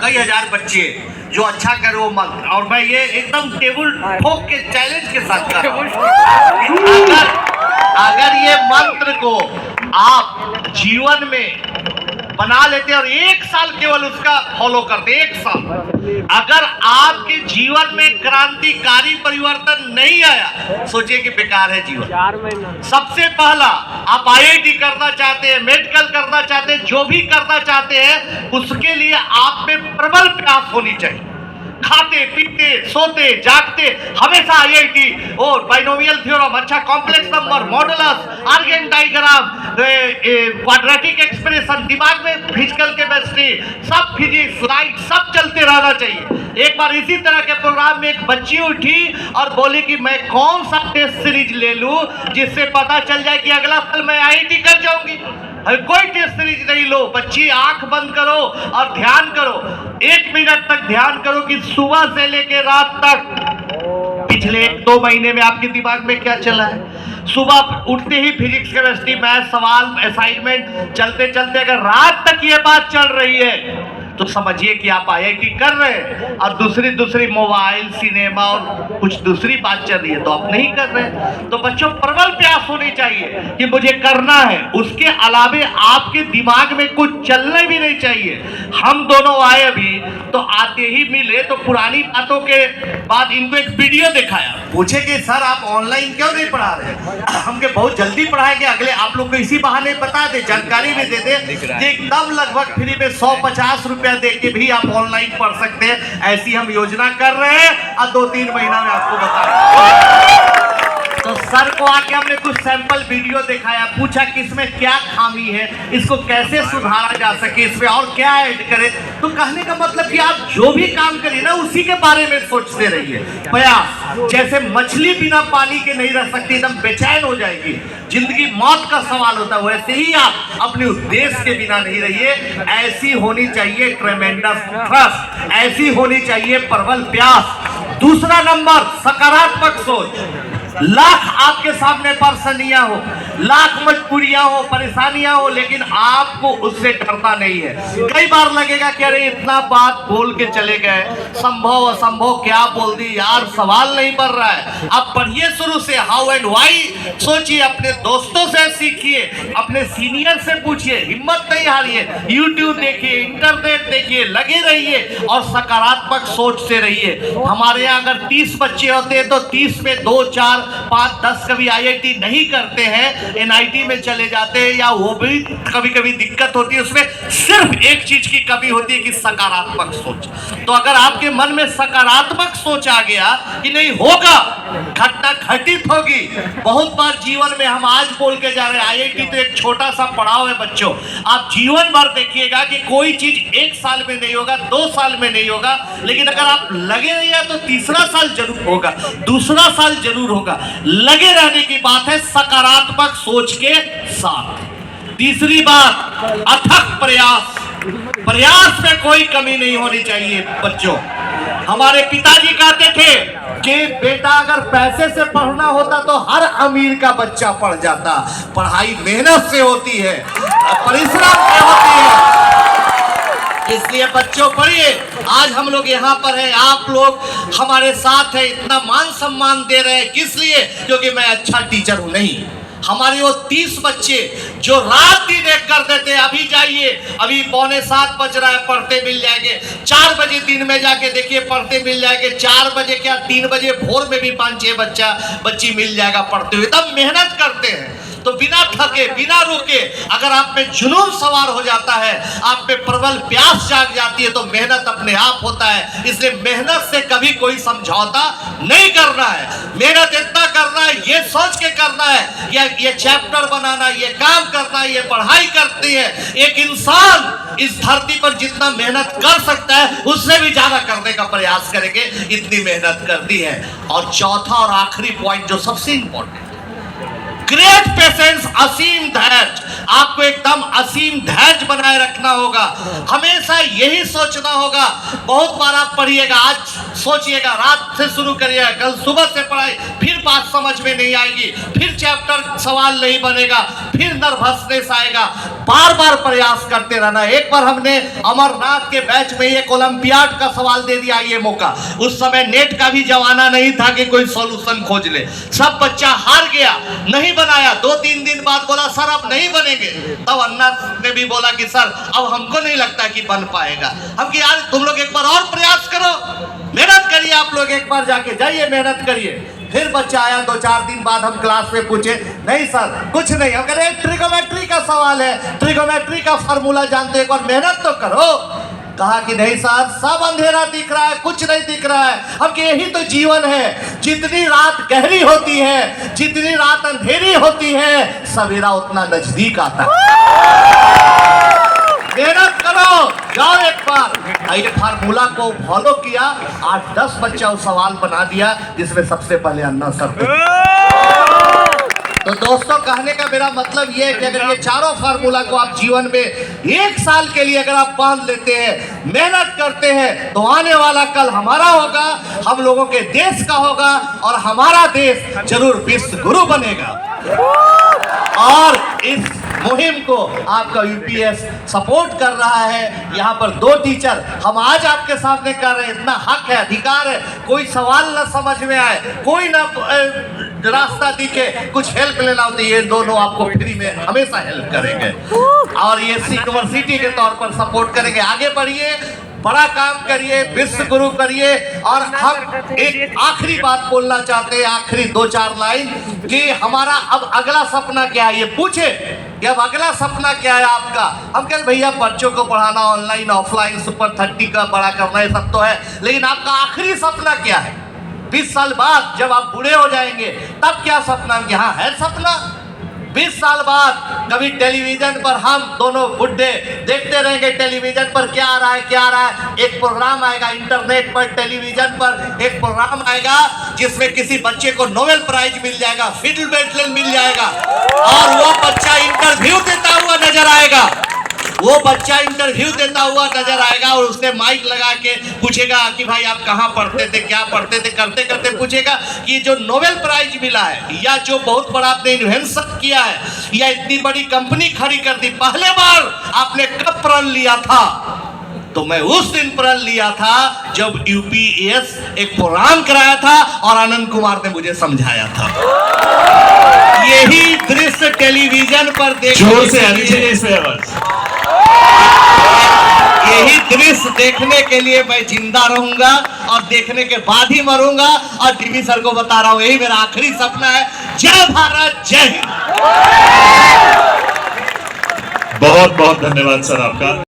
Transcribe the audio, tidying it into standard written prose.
कई हजार बच्चे जो अच्छा करे वो मंत्र, और मैं ये एकदम टेबल ठोक के चैलेंज के साथ कर रहा हूं, अगर ये मंत्र को आप जीवन में बना लेते और 1 साल केवल उसका फॉलो करते, 1 साल, अगर आपके जीवन में क्रांतिकारी परिवर्तन नहीं आया, सोचिए कि बेकार है जीवन। 4 महीना सबसे पहला, आप IIT करना चाहते हैं, मेडिकल करना चाहते हैं, जो भी करना चाहते हैं, उसके लिए आप में प्रबल प्रयास होनी चाहिए। खाते पीते सोते जागते हमेशा IIT और बाइनोमियल थ्योरम, अच्छा complex number, modulus, Argand diagram, quadratic expression, दिमाग में फिजिकल केमिस्ट्री, सब फिजिक्स, लाइट, सब चलते रहना चाहिए। एक बार इसी तरह के प्रोग्राम में एक बच्ची उठी और बोली कि मैं कौन सा टेस्ट सीरीज ले लूं जिससे पता चल जाए कि अगला साल मैं IIT कर जाऊंगी। कोई टेस्ट सीरीज नहीं लो, बच्ची आंख बंद करो और ध्यान करो, 1 मिनट तक ध्यान करो कि सुबह से लेकर रात तक पिछले 2 महीने में आपके दिमाग में क्या चला है। सुबह उठते ही फिजिक्स केमिस्ट्री मैथ सवाल असाइनमेंट चलते चलते अगर रात तक ये बात चल रही है तो समझिए कि आप IIT कर रहे हैं, और दूसरी मोबाइल, सिनेमा और कुछ दूसरी बात चल रही है तो आप नहीं कर रहे। तो बच्चों प्रबल प्रयास होनी चाहिए कि मुझे करना है, उसके अलावे आपके दिमाग में कुछ चलना भी नहीं चाहिए। हम दोनों आए अभी तो आते ही मिले तो पुरानी बातों के बाद इनको एक वीडियो दिखाया, पूछे कि सर आप ऑनलाइन क्यों नहीं पढ़ा रहे। हमके बहुत जल्दी पढ़ाएंगे, अगले आप लोग को इसी बहाने बता दे, जानकारी भी दे दे, एकदम लगभग फ्री में 150 रुपया दे के भी आप ऑनलाइन पढ़ सकते हैं। ऐसी हम योजना कर रहे हैं और 2-3 महीना में आपको बताएंगे। तो सर को आके हमने कुछ सैंपल वीडियो दिखाया, पूछा कि इसमें क्या खामी है, इसको कैसे सुधारा जा सके, इसमें और क्या ऐड करें। तो कहने का मतलब कि आप जो भी काम करिए ना उसी के बारे में सोचते रहिए। प्रयास, जैसे मछली बिना पानी के नहीं रह सकती, एकदम बेचैन हो जाएगी, जिंदगी मौत का सवाल होता है, वैसे ही आप अपने उद्देश्य के बिना नहीं रहिए। ऐसी होनी चाहिए ट्रेमेंडस ट्रस्ट, ऐसी होनी चाहिए प्रबल प्यास। दूसरा नंबर, सकारात्मक सोच। लाख आपके सामने परेशानियां हो, लाख मजबूरियां हो, परेशानियां हो, लेकिन आपको उससे डरना नहीं है। कई बार लगेगा कि अरे इतना बात बोल के चले गए, संभव असंभव क्या बोल दी यार, सवाल नहीं बन रहा है। अब पढ़िए शुरू से, हाउ एंड व्हाई सोचिए, अपने दोस्तों से सीखिए, अपने सीनियर से पूछिए, हिम्मत नहीं हारिए, यूट्यूब देखिए, इंटरनेट देखिए, लगे रहिए और सकारात्मक सोच से रहिए। हमारे यहाँ अगर 30 बच्चे होते हैं तो 30 में 2, 4, 5, 10 कभी IIT नहीं करते हैं, NIT में चले जाते हैं, या वो भी कभी कभी दिक्कत होती है। उसमें सिर्फ एक चीज की कमी होती है कि सकारात्मक सोच। तो अगर आपके मन में सकारात्मक सोच आ गया कि नहीं होगा, घटना घटित होगी। बहुत बार जीवन में हम आज बोल के जा रहे हैं, IIT तो एक छोटा सा पड़ाव है बच्चों, आप जीवन भर देखिएगा कि कोई चीज 1 साल में नहीं होगा, 2 साल में नहीं होगा, लेकिन अगर आप लगे रहिए तो तीसरा साल जरूर होगा, दूसरा साल जरूर होगा। लगे रहने की बात है सकारात्मक सोच के साथ। तीसरी बात, अथक प्रयास। प्रयास में कोई कमी नहीं होनी चाहिए बच्चों। हमारे पिताजी कहते थे कि बेटा अगर पैसे से पढ़ना होता तो हर अमीर का बच्चा पढ़ जाता। पढ़ाई मेहनत से होती है, परिश्रम से होती है, इसलिए बच्चों पढ़िए। आज हम लोग यहाँ पर हैं, आप लोग हमारे साथ हैं, इतना मान सम्मान दे रहे हैं, किस लिए? क्योंकि मैं अच्छा टीचर हूँ? नहीं, हमारे वो 30 बच्चे जो रात दिन एक कर देते हैं, अभी जाइए, अभी 6:45 बज रहा है, पढ़ते मिल जाएंगे। 4 बजे दिन में जाके देखिए, पढ़ते मिल जाएंगे। 4 बजे क्या, 3 बजे भोर में भी 5-6 बच्ची मिल जाएगा पढ़ते हुए। तब मेहनत करते हैं तो बिना थके, बिना रुके, अगर आप में जुनून सवार हो जाता है, आप में प्रबल प्यास जाग जाती है, तो मेहनत अपने आप होता है। इसलिए मेहनत से कभी कोई समझौता नहीं करना है। मेहनत इतना करना है, ये सोच के करना है, ये चैप्टर बनाना, ये काम करना, ये पढ़ाई करती है। एक इंसान इस धरती पर जितना मेहनत कर सकता है उससे भी ज्यादा करने का प्रयास करेंगे, इतनी मेहनत करती है। और चौथा और आखिरी पॉइंट जो सबसे इंपॉर्टेंट, ग्रेट पेशेंस, असीम धैर्य। आपको एकदम असीम धैर्य बनाए रखना होगा, हमेशा यही सोचना होगा। बहुत बार आप पढ़िएगा, आज सोचिएगा, रात से शुरू करिएगा, कल सुबह से पढ़ाई, फिर बात समझ में नहीं आएगी, फिर चैप्टर सवाल नहीं बनेगा, फिर नर्वसनेस आएगा। बार बार प्रयास करते रहना। एक बार हमने अमरनाथ के बैच में एक ओलंपियाड का सवाल दे दिया, ये मौका, उस समय नेट का भी जमाना नहीं था कि कोई सॉल्यूशन खोज ले। सब बच्चा हार गया, नहीं बनाया। 2-3 दिन बाद बोला सर अब नहीं बनेंगे। तब अन्ना ने भी बोला कि सर अब हमको नहीं लगता कि बन पाएगा। हम कि यार तुम लोग एक बार और प्रयास करो, मेहनत करिए, आप लोग एक बार जाके जाइए, मेहनत करिए। फिर बच्चा आया, 2-4 दिन बाद हम क्लास में पूछे, नहीं सर कुछ नहीं। अगर एक ट्रिगोमेट्री का सवाल है, ट्रिगोमेट्री का फार्मूला जानते, एक बार मेहनत तो करो। कहा कि नहीं सर सब अंधेरा दिख रहा है, कुछ नहीं दिख रहा है। हम कि यही तो जीवन है, जितनी रात गहरी होती है, जितनी रात अंधेरी होती है, सवेरा उतना नजदीक आता है। मेहनत करो, जाओ एक बार। ये फार्मूला को फॉलो किया, 8-10 बच्चा उस सवाल बना दिया जिसमें सबसे पहले अन्ना सर थे। तो दोस्तों कहने का मेरा मतलब ये है कि अगर ये चारों फार्मूला को आप जीवन में 1 साल के लिए अगर आप बांध लेते हैं, मेहनत करते हैं, तो आने वाला कल हमारा होगा, हम लोगों के देश का होगा, और हमारा देश जरूर विश्व गुरु बनेगा। और इस मुहिम को आपका यूपीएस सपोर्ट कर रहा है। यहाँ पर 2 टीचर हम आज आपके सामने कर रहे हैं, इतना हक है, अधिकार है। कोई सवाल ना समझ में आए, कोई ना रास्ता दिखे, कुछ हेल्प लेना होती है, ये दोनों आपको फ्री में हमेशा हेल्प करेंगे, और ये यूनिवर्सिटी के तौर पर सपोर्ट करेंगे। आगे बढ़िए, बड़ा काम करिए, विश्व गुरु करिए। और हम एक आखिरी बात बोलना चाहते हैं, आखिरी 2-4 लाइन, कि हमारा अब अगला सपना क्या है, ये पूछे कि अब अगला सपना क्या है आपका। हम कहते भैया बच्चों को पढ़ाना, ऑनलाइन ऑफलाइन, सुपर 30 का बड़ा करना, ये सब तो है, लेकिन आपका आखिरी सपना क्या है? 20 साल बाद जब आप बूढ़े हो जाएंगे तब क्या सपना? यहाँ है सपना। 20 साल बाद कभी टेलीविजन पर हम दोनों बुढ़े देखते रहेंगे, टेलीविजन पर क्या आ रहा है, क्या आ रहा है। एक प्रोग्राम आएगा इंटरनेट पर, टेलीविजन पर एक प्रोग्राम आएगा जिसमें किसी बच्चे को नोबेल प्राइज मिल जाएगा, फिल्म मेडल मिल जाएगा, और वो बच्चा इंटरव्यू देता हुआ नजर आएगा। वो बच्चा इंटरव्यू देता हुआ नजर आएगा, और उसने माइक लगा के पूछेगा कि भाई आप कहाँ पढ़ते थे, क्या पढ़ते थे, करते करते पूछेगा कि जो नोबेल प्राइज मिला है, या जो बहुत बड़ा आपने इन्वेंशन किया है, या इतनी बड़ी कंपनी खड़ी कर दी, पहले बार आपने कब प्रण लिया था? तो मैं उस दिन प्रण लिया था जब यूपीएस एक प्रोग्राम कराया था और आनंद कुमार ने मुझे समझाया था। यही दृश्य टेलीविजन पर यही दृश्य देखने के लिए मैं जिंदा रहूंगा, और देखने के बाद ही मरूंगा। और टीवी सर को बता रहा हूं, यही मेरा आखिरी सपना है। जय भारत, जय हिंद। बहुत बहुत धन्यवाद सर आपका।